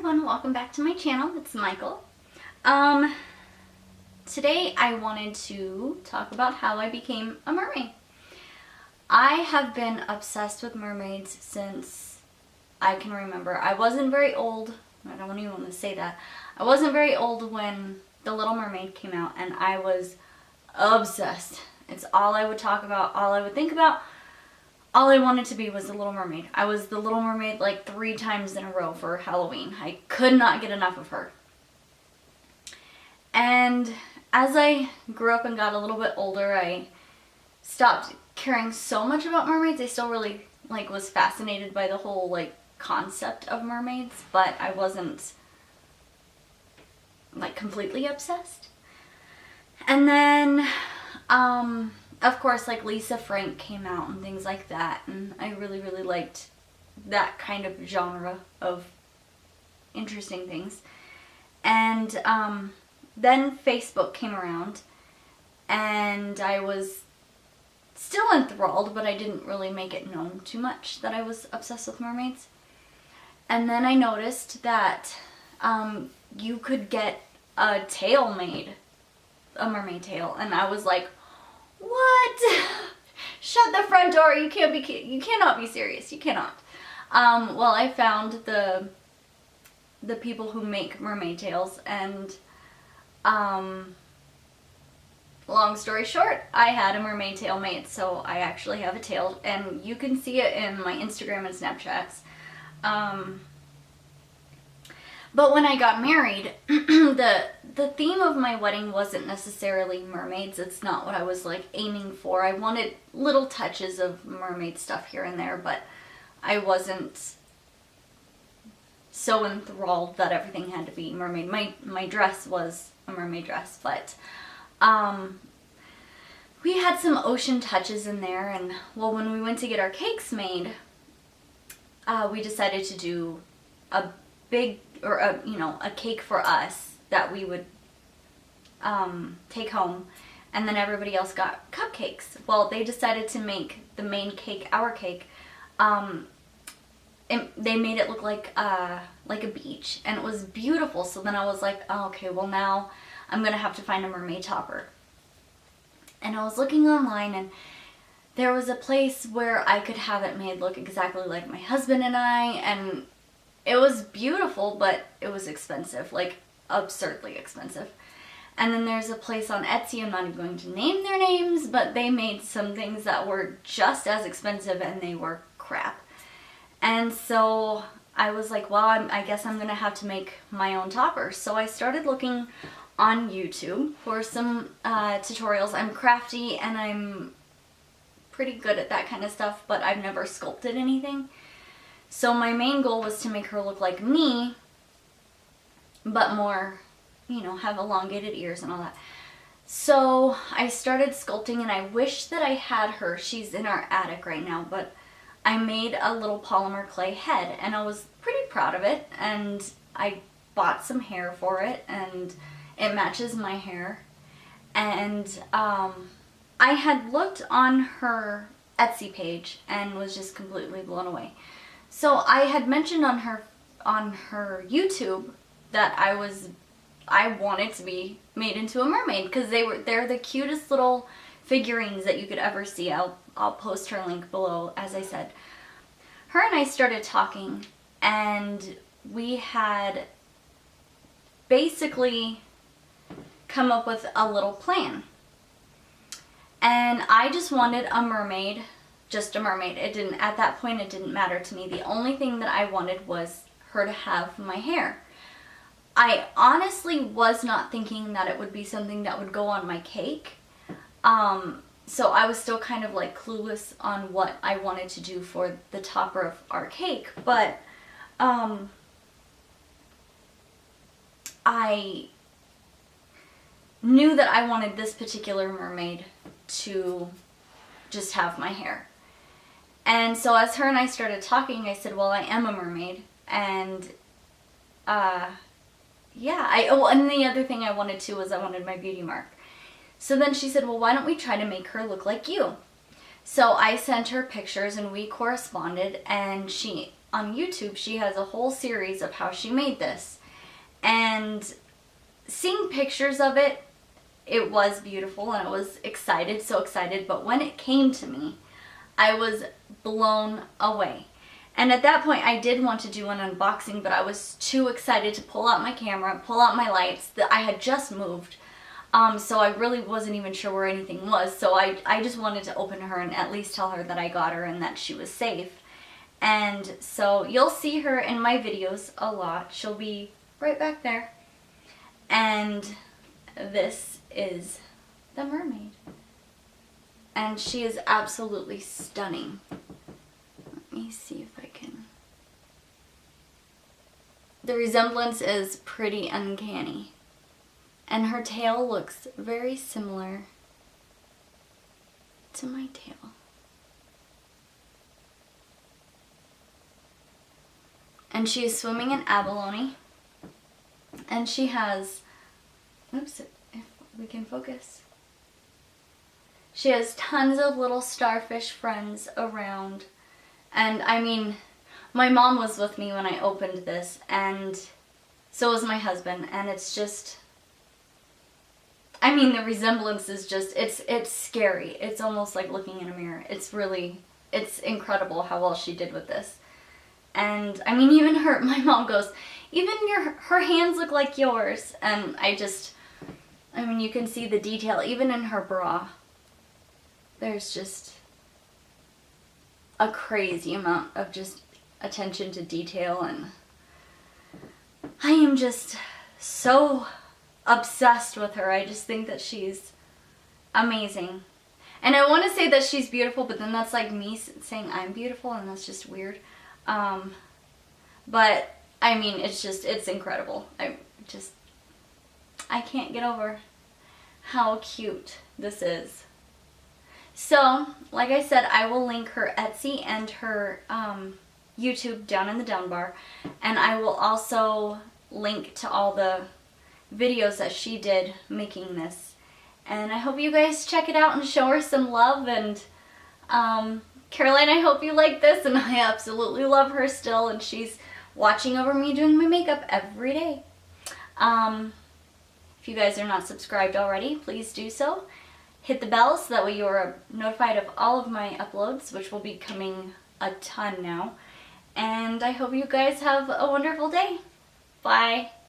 everyone, welcome back to my channel. It's Michael. Today I wanted to talk about how I became a mermaid. I have been obsessed with mermaids since I can remember. I wasn't very old. I don't even want to say that. I wasn't very old when The Little Mermaid came out, and I was obsessed. It's all I would talk about, all I would think about. All I wanted to be was the Little Mermaid. I was the Little Mermaid like 3 times in a row for Halloween. I could not get enough of her. And as I grew up and got a little bit older, I stopped caring so much about mermaids. I still really was fascinated by the whole concept of mermaids, but I wasn't completely obsessed. And then of course, Lisa Frank came out and things like that, and I really liked that kind of genre of interesting things. And then Facebook came around, and I was still enthralled, but I didn't really make it known too much that I was obsessed with mermaids. And then I noticed that you could get a tail made, a mermaid tail, and I was like, what? Shut the front door. You cannot be serious. You cannot. Well, I found the people who make mermaid tails, and long story short, I had a mermaid tail made, so I actually have a tail, and you can see it in my Instagram and Snapchats. But when I got married, the theme of my wedding wasn't necessarily mermaids. It's not what I was aiming for. I wanted little touches of mermaid stuff here and there, but I wasn't so enthralled that everything had to be mermaid. My dress was a mermaid dress, but we had some ocean touches in there. And well, when we went to get our cakes made, we decided to do a big, or a cake for us that we would take home, and then everybody else got cupcakes. Well, they decided to make the main cake, our cake, they made it look like a beach, and it was beautiful. So then I was like, oh, okay, well now I'm gonna have to find a mermaid topper. And I was looking online, and there was a place where I could have it made look exactly like my husband and I, and it was beautiful, but it was expensive, absurdly expensive. And then there's a place on Etsy, I'm not even going to name their names, but they made some things that were just as expensive, and they were crap. And so I was like, well, I guess I'm gonna have to make my own topper. So I started looking on YouTube for some tutorials. I'm crafty, and I'm pretty good at that kind of stuff, but I've never sculpted anything. So my main goal was to make her look like me, but more, have elongated ears and all that. So I started sculpting, and I wish that I had her. She's in our attic right now, but I made a little polymer clay head, and I was pretty proud of it, and I bought some hair for it, and it matches my hair. And I had looked on her Etsy page and was just completely blown away. So I had mentioned on her YouTube that I wanted to be made into a mermaid, because they're the cutest little figurines that you could ever see. I'll post her link below, as I said. Her and I started talking, and we had basically come up with a little plan. And I just wanted a mermaid. Just a mermaid. At that point, it didn't matter to me. The only thing that I wanted was her to have my hair. I honestly was not thinking that it would be something that would go on my cake. So I was still kind of clueless on what I wanted to do for the topper of our cake. But I knew that I wanted this particular mermaid to just have my hair. And so as her and I started talking, I said, well, I am a mermaid. And yeah, and the other thing I wanted too was I wanted my beauty mark. So then she said, well, why don't we try to make her look like you? So I sent her pictures, and we corresponded, and she on YouTube, she has a whole series of how she made this. And seeing pictures of it, it was beautiful and I was excited, so excited. But when it came to me, I was blown away. And at that point, I did want to do an unboxing, but I was too excited to pull out my camera, pull out my lights. That I had just moved. So I really wasn't even sure where anything was. So I just wanted to open her and at least tell her that I got her and that she was safe. And so you'll see her in my videos a lot. She'll be right back there. And this is the mermaid. And she is absolutely stunning. Let me see if I can. The resemblance is pretty uncanny. And her tail looks very similar to my tail. And she is swimming in abalone. And she has, oops, if we can focus. She has tons of little starfish friends around. And I mean, my mom was with me when I opened this, and so was my husband, and it's just, I mean, the resemblance is just, it's scary. It's almost like looking in a mirror. It's incredible how well she did with this. And I mean, even my mom goes, even her hands look like yours. And I mean, you can see the detail, even in her bra. There's just a crazy amount of just attention to detail, and I am just so obsessed with her. I just think that she's amazing. And I want to say that she's beautiful, but then that's like me saying I'm beautiful, and that's just weird. But I mean, it's incredible. I can't get over how cute this is. So, like I said, I will link her Etsy and her YouTube down in the down bar. And I will also link to all the videos that she did making this. And I hope you guys check it out and show her some love. And Caroline, I hope you like this. And I absolutely love her still. And she's watching over me doing my makeup every day. If you guys are not subscribed already, please do so. Hit the bell so that way you're notified of all of my uploads, which will be coming a ton now. And I hope you guys have a wonderful day. Bye.